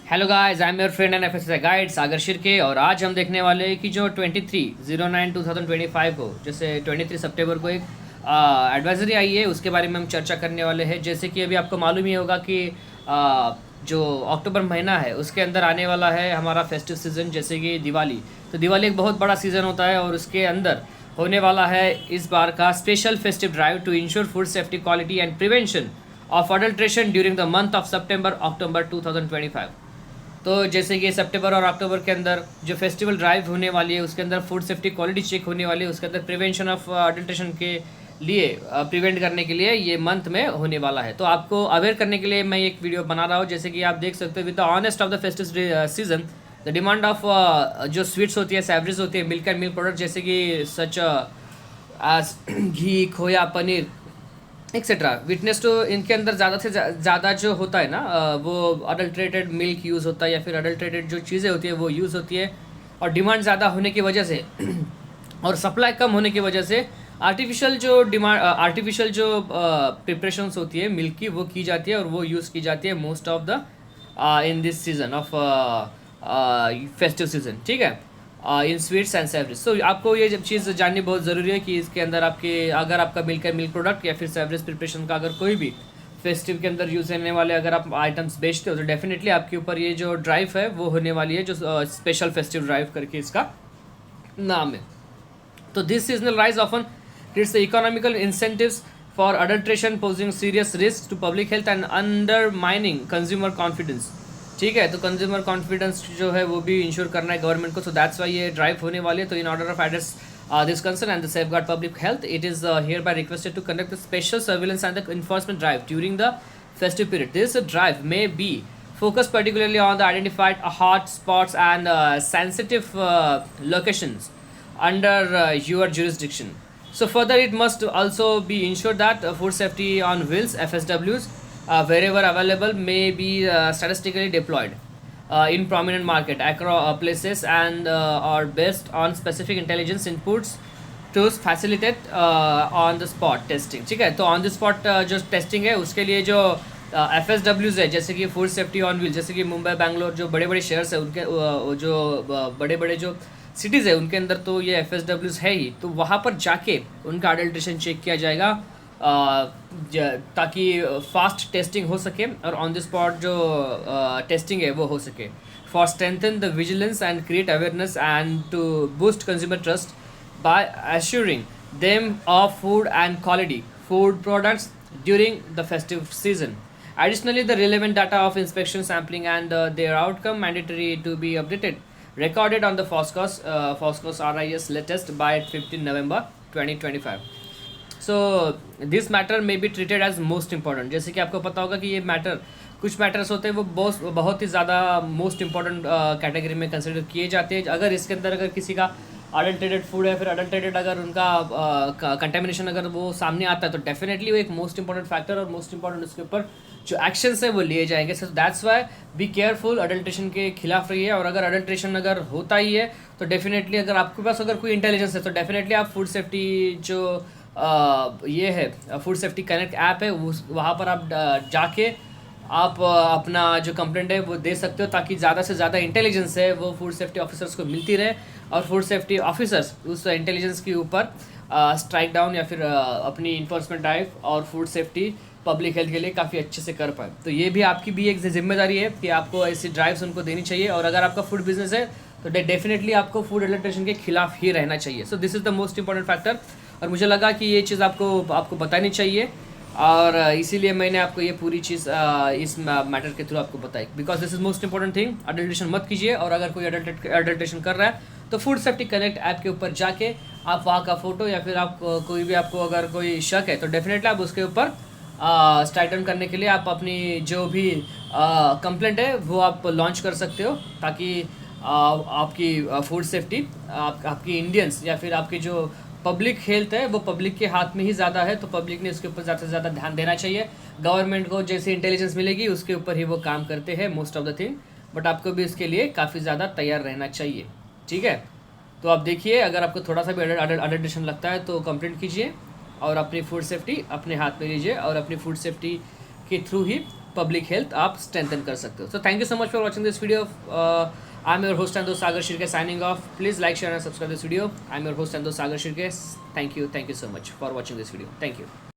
Hello guys, I am your friend and FSS guide Sagar Shirke. और आज हम देखने वाले हैं कि जो 23/09/2025 को, जैसे 23 सितंबर को एक एडवाइजरी आई है, उसके बारे में हम चर्चा करने वाले हैं। जैसे कि अभी आपको मालूम ही होगा कि जो अक्टूबर महीना है उसके अंदर आने वाला है हमारा फेस्टिव सीज़न, जैसे कि दिवाली। तो दिवाली एक बहुत बड़ा सीज़न होता है और उसके अंदर होने वाला है इस बार का special festive drive to ensure food safety, quality and prevention of adulteration during the month of September October 2025। तो जैसे कि सितंबर और अक्टूबर के अंदर जो फेस्टिवल ड्राइव होने वाली है, उसके अंदर फूड सेफ्टी क्वालिटी चेक होने वाली है, उसके अंदर प्रिवेंशन ऑफ अडल्ट्रेशन के लिए प्रिवेंट करने के लिए ये मंथ में होने वाला है। तो आपको अवेयर करने के लिए मैं एक वीडियो बना रहा हूँ। जैसे कि आप देख सकते हो, with the honest of the festive season the demand of जो स्वीट्स होती है, सेवरेज होती है, मिल्क एंड मिल्क प्रोडक्ट जैसे कि सच एज घी, खोया, पनीर एक्सेट्रा विटनेस टू, इनके अंदर ज़्यादा से ज़्यादा जो होता है ना, वो अडल्ट्रेटेड मिल्क यूज़ होता है या फिर अडल्ट्रेटेड जो चीज़ें होती है वो यूज़ होती है। और डिमांड ज़्यादा होने की वजह से और सप्लाई कम होने की वजह से आर्टिफिशियल जो प्रिपरेशंस होती है मिल्क की, वो की जाती है और वो यूज़ की जाती है most of the in this season off festive season. ठीक है, इन स्वीट्स एंड सेवरेज। सो आपको ये जब चीज़ जाननी बहुत ज़रूरी है कि इसके अंदर आपके अगर आपका मिल्क प्रोडक्ट या फिर सेवरेज प्रिपरेशन का अगर कोई भी फेस्टिव के अंदर यूज़ होने वाले अगर आप आइटम्स बेचते हो तो डेफिनेटली आपके ऊपर ये जो ड्राइव है वो होने वाली है, जो स्पेशल फेस्टिव ड्राइव करके इसका नाम है। तो this seasonal rise often creates the economical incentives for adulteration, posing serious risks to public health and undermining consumer confidence। ठीक है, तो कंज्यूमर कॉन्फिडेंस जो है वो भी इंश्योर करना है गवर्नमेंट को। सो दैट्स वाई ये ड्राइव होने वाली है। तो in order of address this concern and the safeguard public health, it is hereby requested to conduct the special surveillance and the enforcement drive during the festive period. This drive may be focused particularly on the identified hot spots and sensitive locations under your jurisdiction. So further, it must also be ensured that food safety on wheels (FSWs) wherever available may be statistically deployed in prominent market across places and are based on specific intelligence inputs to facilitate on the spot testing। ठीक है, तो on the spot जो testing है उसके लिए जो FSWs है, जैसे कि फूड सेफ्टी ऑन व्हील, जैसे कि मुंबई, बैंगलोर जो बड़े बड़े शहर्स है उनके जो बड़े बड़े जो सिटीज़ है उनके अंदर तो ये FSWs है ही। तो वहाँ पर जाके उनका अडल्ट्रेशन चेक किया जाएगा ताकि फास्ट टेस्टिंग हो सके और ऑन द स्पॉट जो टेस्टिंग है वो हो सके, for strengthen the vigilance and create awareness and to boost consumer trust by assuring them of food and quality food products during the festive season. Additionally, the relevant data of inspection, sampling and their outcome mandatory to be updated, recorded on the FOSCOS RIS latest by 15 November 2025. So this matter may be treated as most important। जैसे कि आपको पता होगा कि ये matter, कुछ matters होते हैं वो बहुत ही ज़्यादा मोस्ट इंपॉर्टेंट कैटेगरी में कंसिडर किए जाते हैं। अगर इसके अंदर अगर किसी का अडल्ट्रेटेड फूड है, फिर अडल्ट्रेटेड अगर उनका कंटेमिनेशन अगर वो सामने आता है तो डेफिनेटली वो एक मोस्ट इंपॉर्टेंट फैक्टर और मोस्ट इंपॉर्टेंट उसके ऊपर जो एक्शंस है वो लिए जाएंगे। सो that's Y be careful, adulteration के खिलाफ रहिए। और अगर अडल्ट्रेशन अगर होता ही है तो डेफिनेटली अगर आपके पास अगर कोई इंटेलिजेंस है तो डेफिनेटली आप फूड सेफ्टी जो ये है फूड सेफ्टी कनेक्ट ऐप है वहाँ पर आप जाके आप अपना जो कंप्लेंट है वो दे सकते हो, ताकि ज़्यादा से ज़्यादा इंटेलिजेंस है वो फूड सेफ्टी ऑफिसर्स को मिलती रहे और फूड सेफ्टी ऑफिसर्स उस इंटेलिजेंस के ऊपर स्ट्राइक डाउन या फिर अपनी इन्फोर्समेंट ड्राइव और फूड सेफ्टी पब्लिक हेल्थ के लिए काफ़ी अच्छे से कर पाए। तो ये भी आपकी भी एक जिम्मेदारी है कि आपको ऐसी ड्राइव्स उनको देनी चाहिए। और अगर आपका फूड बिजनेस है तो डेफिनेटली आपको फूड अडल्ट्रेशन के खिलाफ ही रहना चाहिए। So this is the most important factor और मुझे लगा कि ये चीज़ आपको बतानी चाहिए और इसीलिए मैंने आपको ये पूरी चीज़ इस मैटर के थ्रू आपको बताई, because this is most important thing. Adulteration मत कीजिए और अगर कोई अडल्ट्रेशन कर रहा है तो फूड सेफ्टी कनेक्ट ऐप के ऊपर जाके आप वहाँ का फ़ोटो या फिर आप कोई भी आपको अगर कोई शक है तो डेफिनेटली आप उसके ऊपर स्ट्राइक डाउन करने के लिए आप अपनी जो भी कंप्लेंट है वो आप लॉन्च कर सकते हो, ताकि आपकी फूड सेफ्टी आपकी इंडियंस या फिर आपकी जो पब्लिक हेल्थ है वो पब्लिक के हाथ में ही ज़्यादा है। तो पब्लिक ने उसके ऊपर ज़्यादा से ज़्यादा ध्यान देना चाहिए। गवर्नमेंट को जैसे इंटेलिजेंस मिलेगी उसके ऊपर ही वो काम करते हैं most of the thing, but आपको भी इसके लिए काफ़ी ज़्यादा तैयार रहना चाहिए। ठीक है, तो आप देखिए, अगर आपको थोड़ा सा भी अडल्ट्रेशन लगता है तो कंप्लेंट कीजिए और अपनी फूड सेफ्टी अपने हाथ में लीजिए और अपनी फूड सेफ्टी के थ्रू ही पब्लिक हेल्थ आप स्ट्रेंथन कर सकते हो. So thank you so much for watching this video. I am your host and दोस्त Sagar Shirke signing off. Please like share and subscribe this video. I am your host and दोस्त Sagar Shirke. Thank you so much for watching this video. Thank you.